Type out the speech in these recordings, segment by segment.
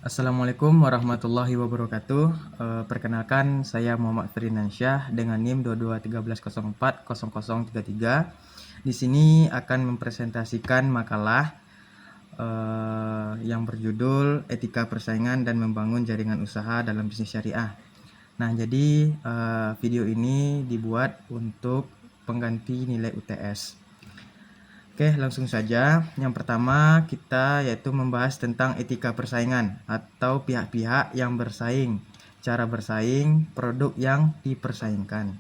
Assalamualaikum warahmatullahi wabarakatuh. Perkenalkan, saya Muhammad Firdansyah dengan NIM 2213040033. Di sini akan mempresentasikan makalah yang berjudul Etika Persaingan dan Membangun Jaringan Usaha dalam Bisnis Syariah. Nah, jadi video ini dibuat untuk pengganti nilai UTS. Oke, langsung saja. Yang pertama kita yaitu membahas tentang etika persaingan atau pihak-pihak yang bersaing, cara bersaing, produk yang dipersaingkan.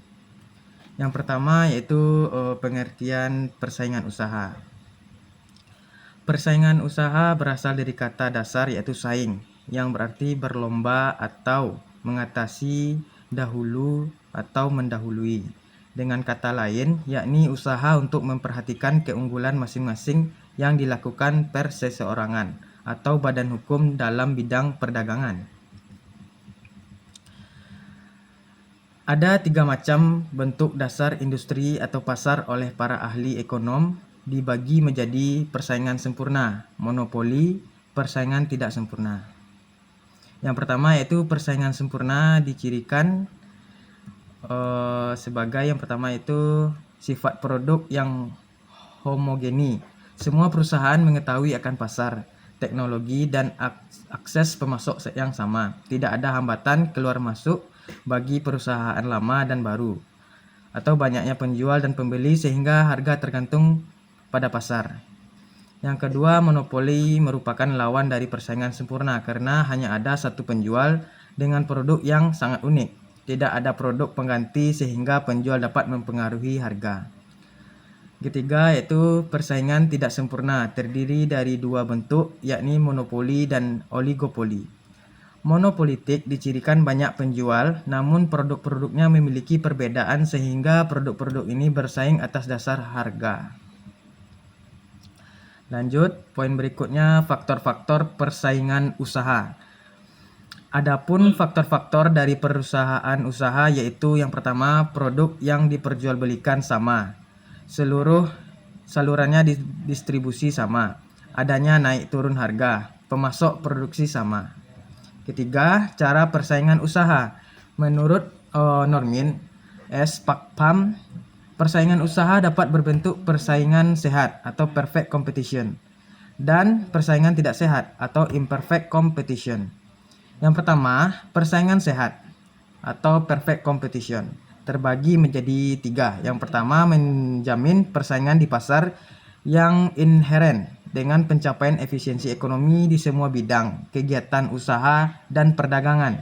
Yang pertama yaitu pengertian persaingan usaha. Persaingan usaha berasal dari kata dasar yaitu saing, yang berarti berlomba atau mengatasi, dahulu atau mendahului. Dengan kata lain, yakni usaha untuk memperhatikan keunggulan masing-masing yang dilakukan per seseorangan atau badan hukum dalam bidang perdagangan. Ada 3 macam bentuk dasar industri atau pasar oleh para ahli ekonom, dibagi menjadi persaingan sempurna, monopoli, persaingan tidak sempurna. Yang pertama yaitu persaingan sempurna dicirikan sebagai yang pertama itu sifat produk yang homogeni. Semua perusahaan mengetahui akan pasar, teknologi, dan akses pemasok yang sama. Tidak ada hambatan keluar masuk bagi perusahaan lama dan baru, atau banyaknya penjual dan pembeli sehingga harga tergantung pada pasar. Yang kedua, monopoli merupakan lawan dari persaingan sempurna karena hanya ada satu penjual dengan produk yang sangat unik. Tidak ada produk pengganti sehingga penjual dapat mempengaruhi harga. Ketiga yaitu persaingan tidak sempurna, terdiri dari 2 bentuk, yakni monopoli dan oligopoli. Monopolitik dicirikan banyak penjual, namun produk-produknya memiliki perbedaan sehingga produk-produk ini bersaing atas dasar harga. Lanjut, poin berikutnya faktor-faktor persaingan usaha. Adapun faktor-faktor dari perusahaan usaha yaitu yang pertama, produk yang diperjualbelikan sama, seluruh salurannya distribusi sama, adanya naik turun harga, pemasok produksi sama. Ketiga, cara persaingan usaha. Menurut Normin S. Pakpam, persaingan usaha dapat berbentuk persaingan sehat atau perfect competition dan persaingan tidak sehat atau imperfect competition. Yang pertama, persaingan sehat atau perfect competition terbagi menjadi 3. Yang pertama, menjamin persaingan di pasar yang inheren dengan pencapaian efisiensi ekonomi di semua bidang, kegiatan usaha dan perdagangan.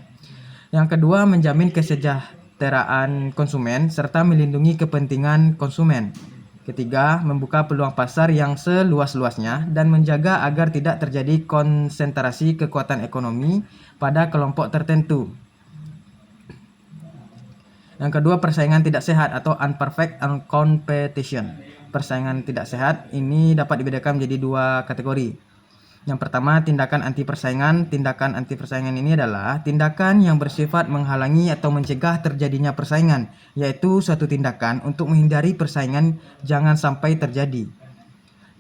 Yang kedua, menjamin kesejahteraan konsumen serta melindungi kepentingan konsumen. Ketiga, membuka peluang pasar yang seluas-luasnya dan menjaga agar tidak terjadi konsentrasi kekuatan ekonomi pada kelompok tertentu. Yang kedua, persaingan tidak sehat atau unperfect competition. Persaingan tidak sehat ini dapat dibedakan menjadi 2 kategori. Yang pertama, tindakan anti persaingan. Tindakan anti persaingan ini adalah tindakan yang bersifat menghalangi atau mencegah terjadinya persaingan, yaitu suatu tindakan untuk menghindari persaingan jangan sampai terjadi.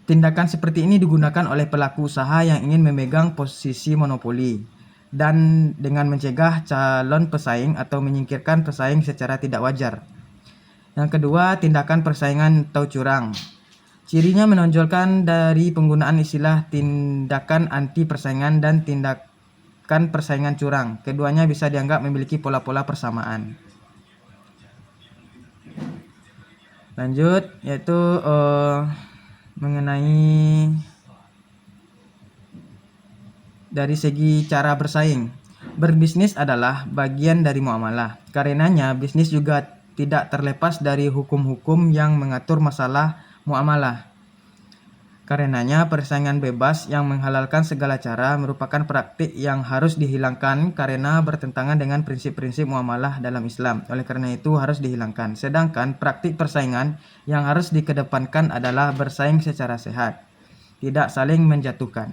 Tindakan seperti ini digunakan oleh pelaku usaha yang ingin memegang posisi monopoli dan dengan mencegah calon pesaing atau menyingkirkan pesaing secara tidak wajar. Yang kedua, tindakan persaingan atau curang. Cirinya menonjolkan dari penggunaan istilah tindakan anti persaingan dan tindakan persaingan curang. Keduanya bisa dianggap memiliki pola-pola persamaan. Lanjut, yaitu mengenai dari segi cara bersaing. Berbisnis adalah bagian dari muamalah. Karenanya, bisnis juga tidak terlepas dari hukum-hukum yang mengatur masalah muamalah. Karenanya, persaingan bebas yang menghalalkan segala cara merupakan praktik yang harus dihilangkan karena bertentangan dengan prinsip-prinsip muamalah dalam Islam. Oleh karena itu harus dihilangkan. Sedangkan praktik persaingan yang harus dikedepankan adalah bersaing secara sehat, tidak saling menjatuhkan.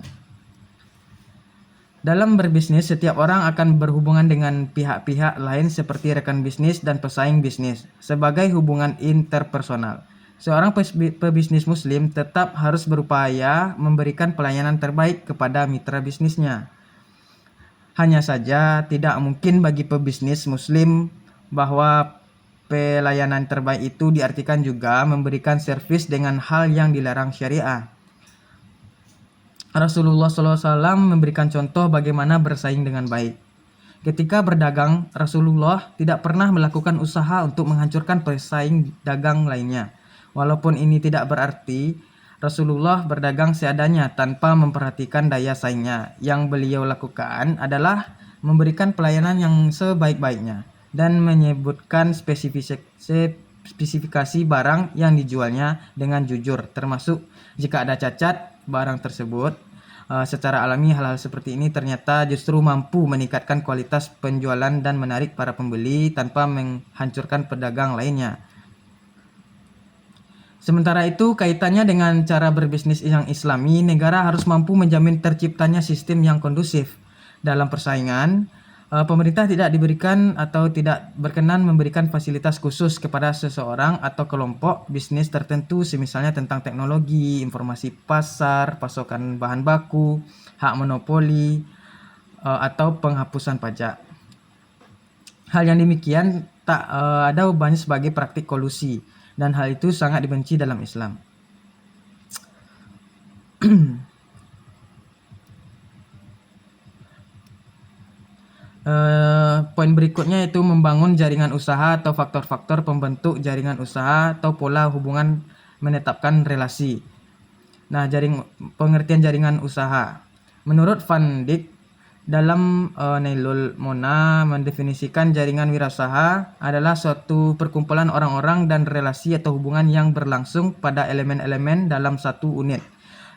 Dalam berbisnis, setiap orang akan berhubungan dengan pihak-pihak lain seperti rekan bisnis dan pesaing bisnis sebagai hubungan interpersonal. Seorang pebisnis muslim tetap harus berupaya memberikan pelayanan terbaik kepada mitra bisnisnya. Hanya saja tidak mungkin bagi pebisnis muslim bahwa pelayanan terbaik itu diartikan juga memberikan servis dengan hal yang dilarang syariah. Rasulullah SAW memberikan contoh bagaimana bersaing dengan baik. Ketika berdagang, Rasulullah tidak pernah melakukan usaha untuk menghancurkan pesaing dagang lainnya. Walaupun ini tidak berarti Rasulullah berdagang seadanya tanpa memperhatikan daya saingnya. Yang beliau lakukan adalah memberikan pelayanan yang sebaik-baiknya dan menyebutkan spesifikasi barang yang dijualnya dengan jujur, termasuk jika ada cacat barang tersebut. Secara alami hal-hal seperti ini ternyata justru mampu meningkatkan kualitas penjualan dan menarik para pembeli tanpa menghancurkan pedagang lainnya. Sementara itu, kaitannya dengan cara berbisnis yang islami, negara harus mampu menjamin terciptanya sistem yang kondusif dalam persaingan. Pemerintah tidak diberikan atau tidak berkenan memberikan fasilitas khusus kepada seseorang atau kelompok bisnis tertentu, misalnya tentang teknologi, informasi pasar, pasokan bahan baku, hak monopoli, atau penghapusan pajak. Hal yang demikian tak ada hubungannya sebagai praktik kolusi, dan hal itu sangat dibenci dalam Islam. Poin berikutnya yaitu membangun jaringan usaha atau faktor-faktor pembentuk jaringan usaha atau pola hubungan menetapkan relasi. Nah, pengertian jaringan usaha. Menurut Van Dijk dalam Nailul Mona mendefinisikan jaringan wirausaha adalah suatu perkumpulan orang-orang dan relasi atau hubungan yang berlangsung pada elemen-elemen dalam satu unit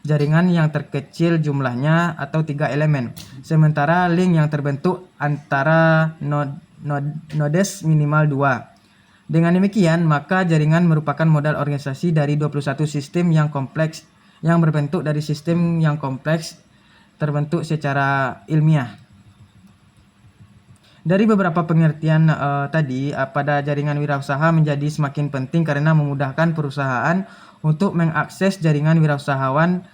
jaringan yang terkecil jumlahnya atau 3 elemen, sementara link yang terbentuk antara nodes minimal 2. Dengan demikian, maka jaringan merupakan modal organisasi dari 21 sistem yang kompleks yang berbentuk dari sistem yang kompleks terbentuk secara ilmiah. Dari beberapa pengertian tadi, pada jaringan wirausaha menjadi semakin penting karena memudahkan perusahaan untuk mengakses jaringan wirausahawan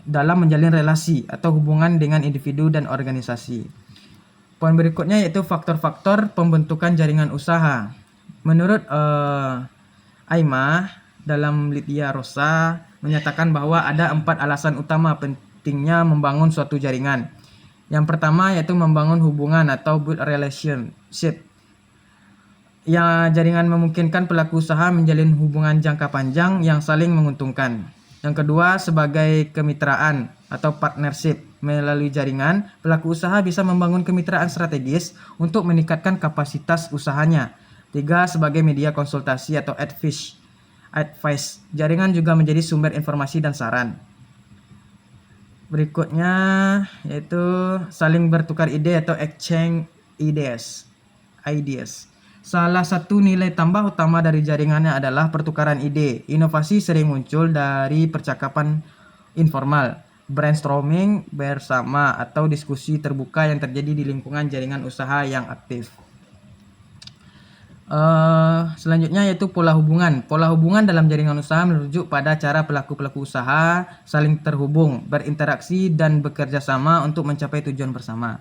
dalam menjalin relasi atau hubungan dengan individu dan organisasi. Poin berikutnya yaitu faktor-faktor pembentukan jaringan usaha. Menurut Aimah dalam Lydia Rosa menyatakan bahwa ada 4 alasan utama pentingnya membangun suatu jaringan. Yang pertama yaitu membangun hubungan atau build relationship. Jaringan memungkinkan pelaku usaha menjalin hubungan jangka panjang yang saling menguntungkan. Yang kedua, sebagai kemitraan atau partnership. Melalui jaringan, pelaku usaha bisa membangun kemitraan strategis untuk meningkatkan kapasitas usahanya. 3, sebagai media konsultasi atau advice. Jaringan juga menjadi sumber informasi dan saran. Berikutnya yaitu saling bertukar ide atau exchange ideas. Salah satu nilai tambah utama dari jaringannya adalah pertukaran ide. Inovasi sering muncul dari percakapan informal, brainstorming bersama, atau diskusi terbuka yang terjadi di lingkungan jaringan usaha yang aktif. Selanjutnya yaitu pola hubungan. Pola hubungan dalam jaringan usaha merujuk pada cara pelaku-pelaku usaha saling terhubung, berinteraksi, dan bekerja sama untuk mencapai tujuan bersama.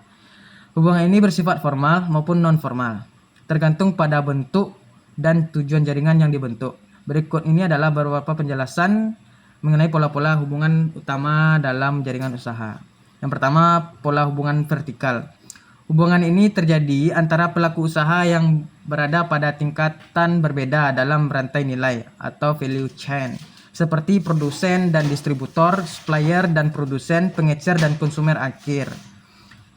Hubungan ini bersifat formal maupun non-formal, tergantung pada bentuk dan tujuan jaringan yang dibentuk. Berikut ini adalah beberapa penjelasan mengenai pola-pola hubungan utama dalam jaringan usaha. Yang pertama, pola hubungan vertikal. Hubungan ini terjadi antara pelaku usaha yang berada pada tingkatan berbeda dalam rantai nilai atau value chain, seperti produsen dan distributor, supplier dan produsen, pengecer dan konsumen akhir.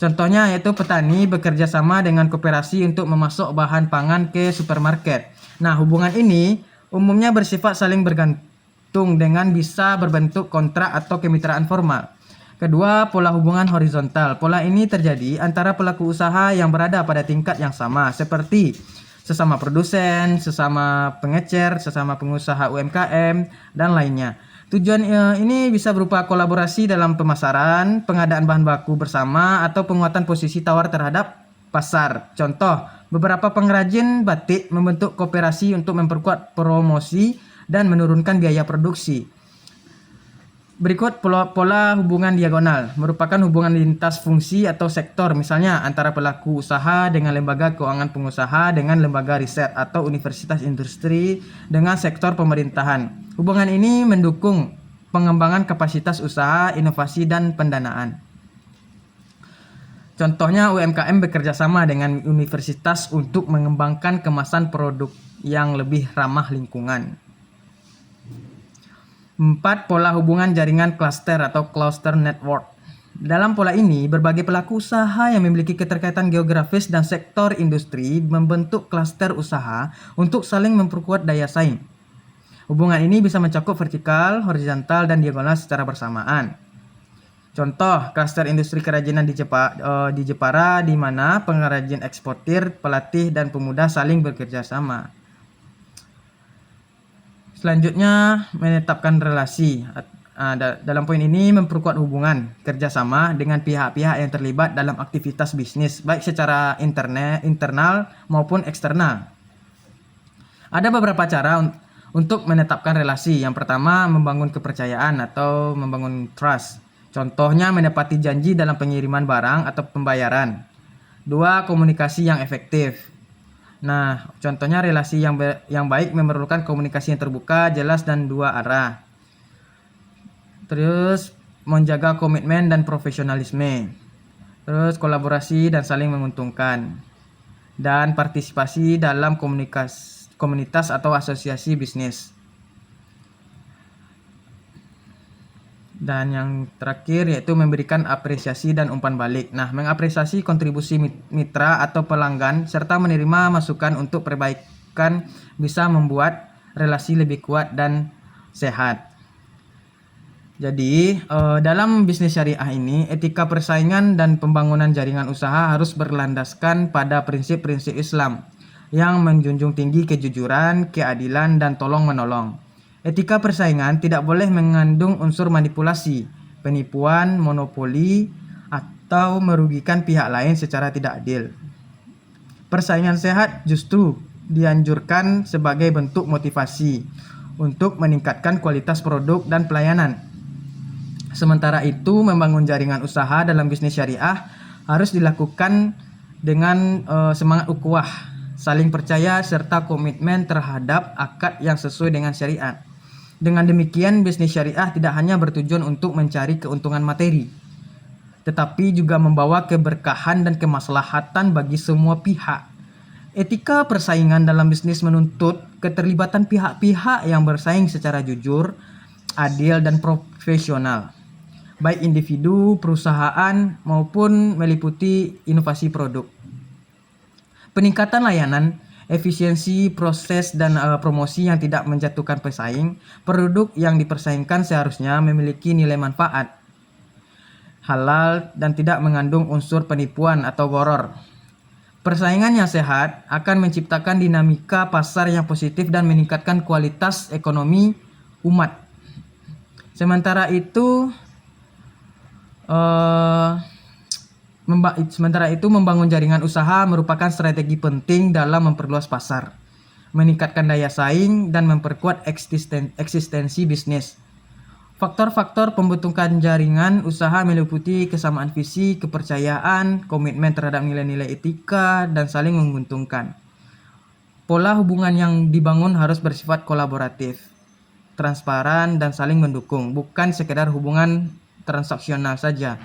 Contohnya yaitu petani bekerja sama dengan koperasi untuk memasok bahan pangan ke supermarket. Nah, hubungan ini umumnya bersifat saling bergantung dengan bisa berbentuk kontrak atau kemitraan formal. Kedua, pola hubungan horizontal. Pola ini terjadi antara pelaku usaha yang berada pada tingkat yang sama, seperti sesama produsen, sesama pengecer, sesama pengusaha UMKM, dan lainnya. Tujuan ini bisa berupa kolaborasi dalam pemasaran, pengadaan bahan baku bersama, atau penguatan posisi tawar terhadap pasar. Contoh, beberapa pengrajin batik membentuk koperasi untuk memperkuat promosi dan menurunkan biaya produksi. Berikut pola hubungan diagonal, merupakan hubungan lintas fungsi atau sektor, misalnya antara pelaku usaha dengan lembaga keuangan pengusaha, dengan lembaga riset atau universitas industri, dengan sektor pemerintahan. Hubungan ini mendukung pengembangan kapasitas usaha, inovasi, dan pendanaan. Contohnya UMKM bekerja sama dengan universitas untuk mengembangkan kemasan produk yang lebih ramah lingkungan. 4. Pola hubungan jaringan klaster atau cluster network. Dalam pola ini, berbagai pelaku usaha yang memiliki keterkaitan geografis dan sektor industri membentuk klaster usaha untuk saling memperkuat daya saing. Hubungan ini bisa mencakup vertikal, horizontal, dan diagonal secara bersamaan. Contoh, klaster industri kerajinan di Jepara, di mana pengrajin eksportir, pelatih, dan pemuda saling bekerja sama. Selanjutnya, menetapkan relasi. Dalam poin ini memperkuat hubungan kerjasama dengan pihak-pihak yang terlibat dalam aktivitas bisnis, baik secara internal maupun eksternal. Ada beberapa cara untuk menetapkan relasi. Yang pertama, membangun kepercayaan atau membangun trust. Contohnya, menepati janji dalam pengiriman barang atau pembayaran. 2. Komunikasi yang efektif. Nah, contohnya relasi yang baik memerlukan komunikasi yang terbuka, jelas, dan dua arah. Terus, menjaga komitmen dan profesionalisme. Terus, kolaborasi dan saling menguntungkan. Dan partisipasi dalam komunitas atau asosiasi bisnis. Dan yang terakhir yaitu memberikan apresiasi dan umpan balik. Nah, mengapresiasi kontribusi mitra atau pelanggan serta menerima masukan untuk perbaikan bisa membuat relasi lebih kuat dan sehat. Jadi, dalam bisnis syariah ini, etika persaingan dan pembangunan jaringan usaha harus berlandaskan pada prinsip-prinsip Islam yang menjunjung tinggi kejujuran, keadilan, dan tolong-menolong. Etika persaingan tidak boleh mengandung unsur manipulasi, penipuan, monopoli, atau merugikan pihak lain secara tidak adil. Persaingan sehat justru dianjurkan sebagai bentuk motivasi untuk meningkatkan kualitas produk dan pelayanan. Sementara itu, membangun jaringan usaha dalam bisnis syariah harus dilakukan dengan semangat ukhuwah, saling percaya, serta komitmen terhadap akad yang sesuai dengan syariat. Dengan demikian, bisnis syariah tidak hanya bertujuan untuk mencari keuntungan materi, tetapi juga membawa keberkahan dan kemaslahatan bagi semua pihak. Etika persaingan dalam bisnis menuntut keterlibatan pihak-pihak yang bersaing secara jujur, adil, dan profesional, baik individu, perusahaan, maupun meliputi inovasi produk. Peningkatan layanan, efisiensi proses, dan promosi yang tidak menjatuhkan pesaing. Produk yang dipersaingkan seharusnya memiliki nilai manfaat, halal, dan tidak mengandung unsur penipuan atau gharar. Persaingan yang sehat akan menciptakan dinamika pasar yang positif dan meningkatkan kualitas ekonomi umat. Sementara itu, membangun jaringan usaha merupakan strategi penting dalam memperluas pasar, meningkatkan daya saing, dan memperkuat eksistensi bisnis. Faktor-faktor pembentukan jaringan usaha meliputi kesamaan visi, kepercayaan, komitmen terhadap nilai-nilai etika, dan saling menguntungkan. Pola hubungan yang dibangun harus bersifat kolaboratif, transparan, dan saling mendukung, bukan sekedar hubungan transaksional saja.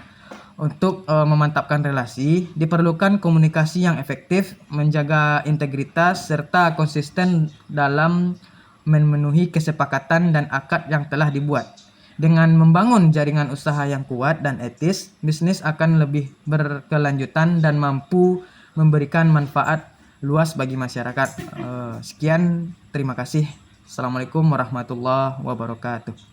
Untuk memantapkan relasi, diperlukan komunikasi yang efektif, menjaga integritas, serta konsisten dalam memenuhi kesepakatan dan akad yang telah dibuat. Dengan membangun jaringan usaha yang kuat dan etis, bisnis akan lebih berkelanjutan dan mampu memberikan manfaat luas bagi masyarakat. Sekian, terima kasih. Assalamualaikum warahmatullahi wabarakatuh.